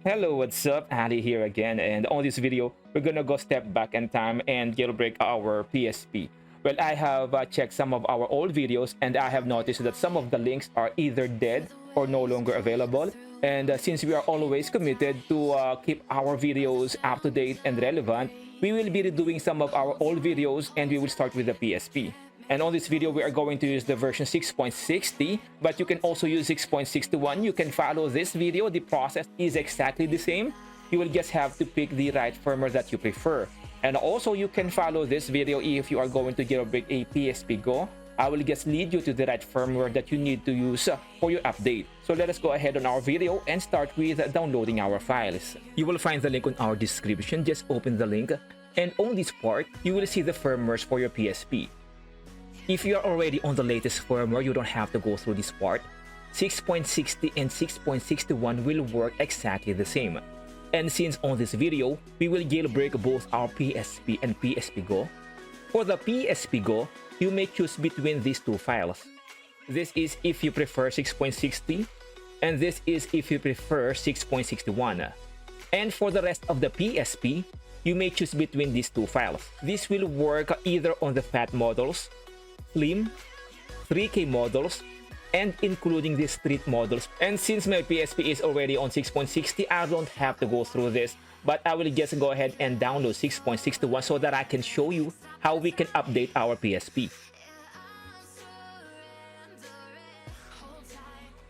Hello, what's up? Ali here again, and on this video, we're gonna go step back in time and jailbreak our PSP. Well, I have checked some of our old videos, and I have noticed that some of the links are either dead or no longer available. And since we are always committed to keep our videos up to date and relevant, we will be redoing some of our old videos, and we will start with the PSP. And on this video, we are going to use the version 6.60, but you can also use 6.61. You can follow this video. The process is exactly the same. You will just have to pick the right firmware that you prefer. And also, you can follow this video if you are going to jailbreak a PSP Go. I will just lead you to the right firmware that you need to use for your update. So let us go ahead on our video and start with downloading our files. You will find the link on our description. Just open the link. And on this part, you will see the firmwares for your PSP. If you are already on the latest firmware, you don't have to go through this part. 6.60 and 6.61 will work exactly the same. And since on this video, we will jailbreak both our PSP and PSP Go. For the PSP Go, you may choose between these two files. This is if you prefer 6.60, and this is if you prefer 6.61. And for the rest of the PSP, you may choose between these two files. This will work either on the fat models, slim, 3K models, and including the street models. And since my PSP is already on 6.60, I don't have to go through this, but I will just go ahead and download 6.61 so that I can show you how we can update our PSP.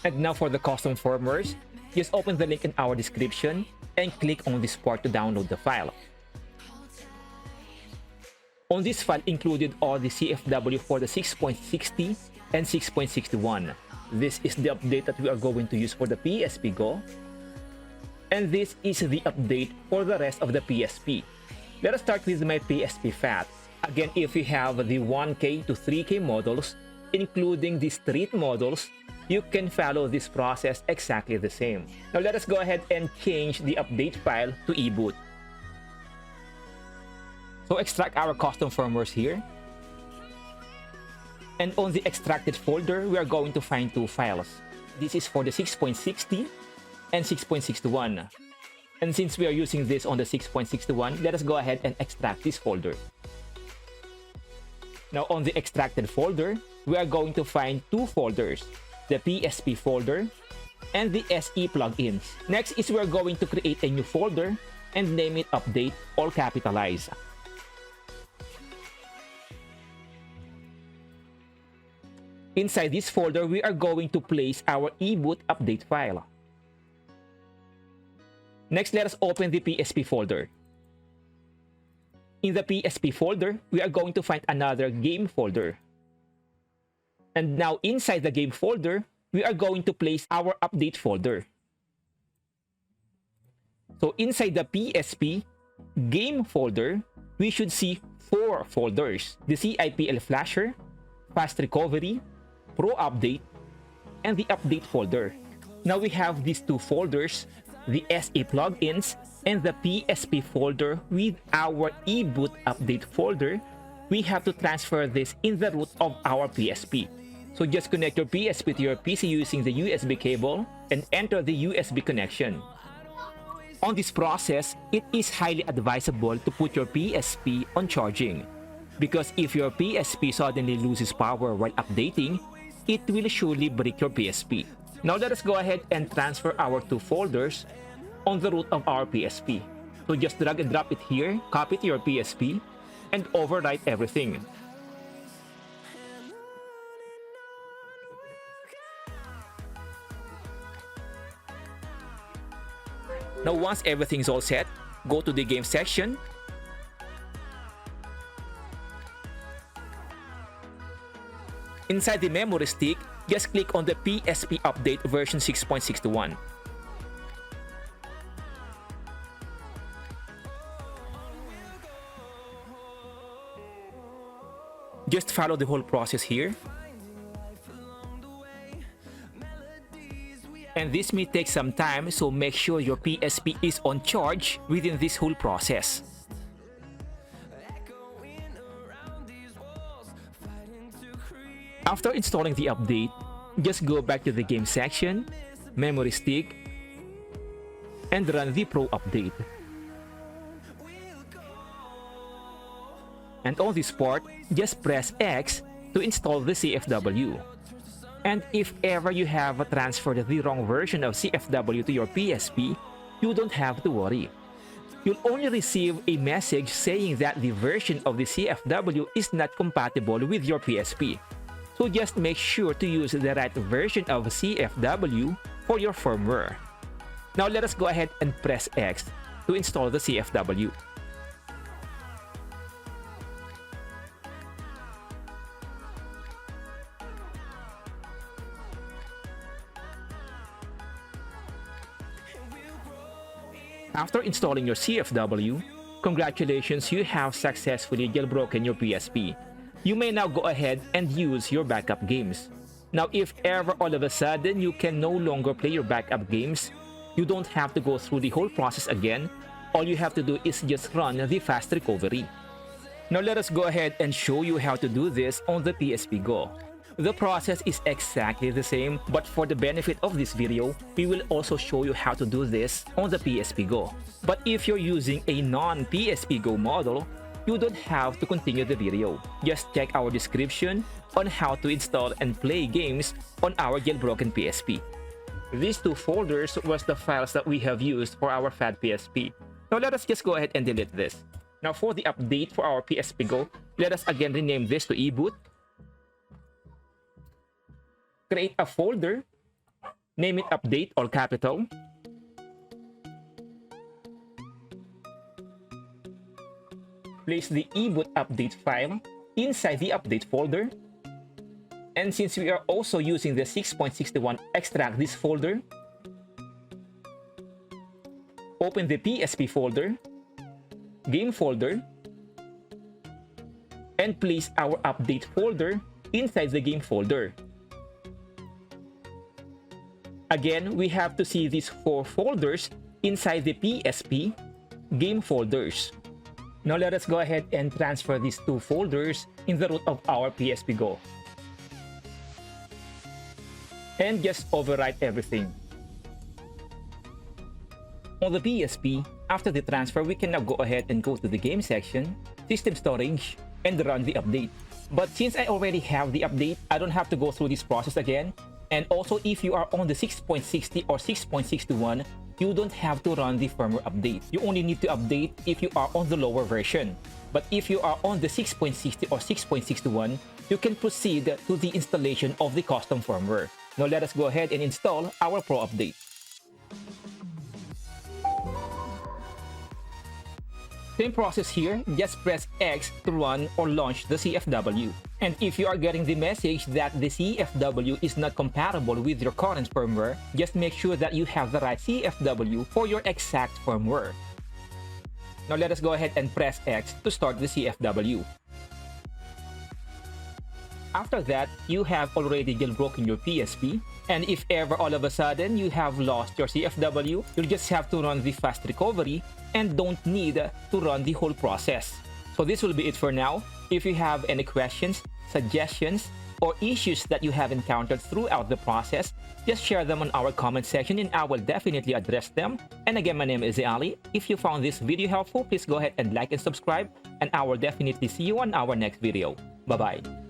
And now for the custom firmwares, just open the link in our description and click on this part to download the file. On this file included all the CFW for the 6.60 and 6.61. This is the update that we are going to use for the PSP Go. And this is the update for the rest of the PSP. Let us start with my PSP FAT. Again, if you have the 1K to 3K models, including the street models, you can follow this process exactly the same. Now let us go ahead and change the update file to EBOOT. So extract our custom firmwares here. And on the extracted folder, we are going to find two files. This is for the 6.60 and 6.61. And since we are using this on the 6.61, let us go ahead and extract this folder. Now on the extracted folder, we are going to find two folders, the PSP folder and the SE plugins. Next is we are going to create a new folder and name it Update, all capitalized. Inside this folder, we are going to place our EBOOT update file. Next, let us open the PSP folder. In the PSP folder, we are going to find another game folder. And now inside the game folder, we are going to place our update folder. So inside the PSP game folder, we should see four folders: the CIPL flasher, fast recovery, Pro Update, and the Update folder. Now we have these two folders, the SE plugins and the PSP folder with our EBOOT update folder. We have to transfer this in the root of our PSP. So just connect your PSP to your PC using the USB cable and enter the USB connection. On this process, it is highly advisable to put your PSP on charging, because if your PSP suddenly loses power while updating, it will surely break your PSP. Now let us go ahead and transfer our two folders on the root of our PSP. So just drag and drop it here, copy to your PSP, and overwrite everything. Now once everything's all set, go to the game section. Inside the memory stick, just click on the PSP update version 6.61. Just follow the whole process here. And this may take some time, so make sure your PSP is on charge within this whole process. After installing the update, just go back to the game section, memory stick, and run the Pro update. And on this part, just press X to install the CFW. And if ever you have transferred the wrong version of CFW to your PSP, you don't have to worry. You'll only receive a message saying that the version of the CFW is not compatible with your PSP. So just make sure to use the right version of CFW for your firmware. Now let us go ahead and press X to install the CFW. After installing your CFW, congratulations, you have successfully jailbroken your PSP. You may now go ahead and use your backup games. Now if ever all of a sudden you can no longer play your backup games, you don't have to go through the whole process again. All you have to do is just run the fast recovery. Now let us go ahead and show you how to do this on the PSP Go. The process is exactly the same, but for the benefit of this video, we will also show you how to do this on the PSP Go. But if you're using a non-PSP Go model, you don't have to continue the video. Just check our description on how to install and play games on our jailbroken PSP. These two folders was the files that we have used for our FAT PSP. Now let us just go ahead and delete this. Now for the update for our PSP Go, let us again rename this to EBOOT. Create a folder, name it Update, all capital. Place the EBOOT update file inside the update folder. And since we are also using the 6.61, extract this folder. Open the PSP folder, game folder, and place our update folder inside the game folder. Again, we have to see these four folders inside the PSP game folders. Now let us go ahead and transfer these two folders in the root of our PSP Go. And just overwrite everything. On the PSP, after the transfer, we can now go ahead and go to the game section, system storage, and run the update. But since I already have the update, I don't have to go through this process again. And also, if you are on the 6.60 or 6.61, you don't have to run the firmware update. You only need to update if you are on the lower version. But if you are on the 6.60 or 6.61, you can proceed to the installation of the custom firmware. Now let us go ahead and install our Pro update. Same process here, just press X to run or launch the CFW. And if you are getting the message that the CFW is not compatible with your current firmware, just make sure that you have the right CFW for your exact firmware. Now let us go ahead and press X to start the CFW. After that, you have already jailbroken your PSP, and if ever all of a sudden you have lost your CFW, you'll just have to run the fast recovery and don't need to run the whole process. So this will be it for now. If you have any questions, suggestions, or issues that you have encountered throughout the process, just share them on our comment section and I will definitely address them. And again, my name is Ali. If you found this video helpful, please go ahead and like and subscribe, and I will definitely see you on our next video. Bye-bye.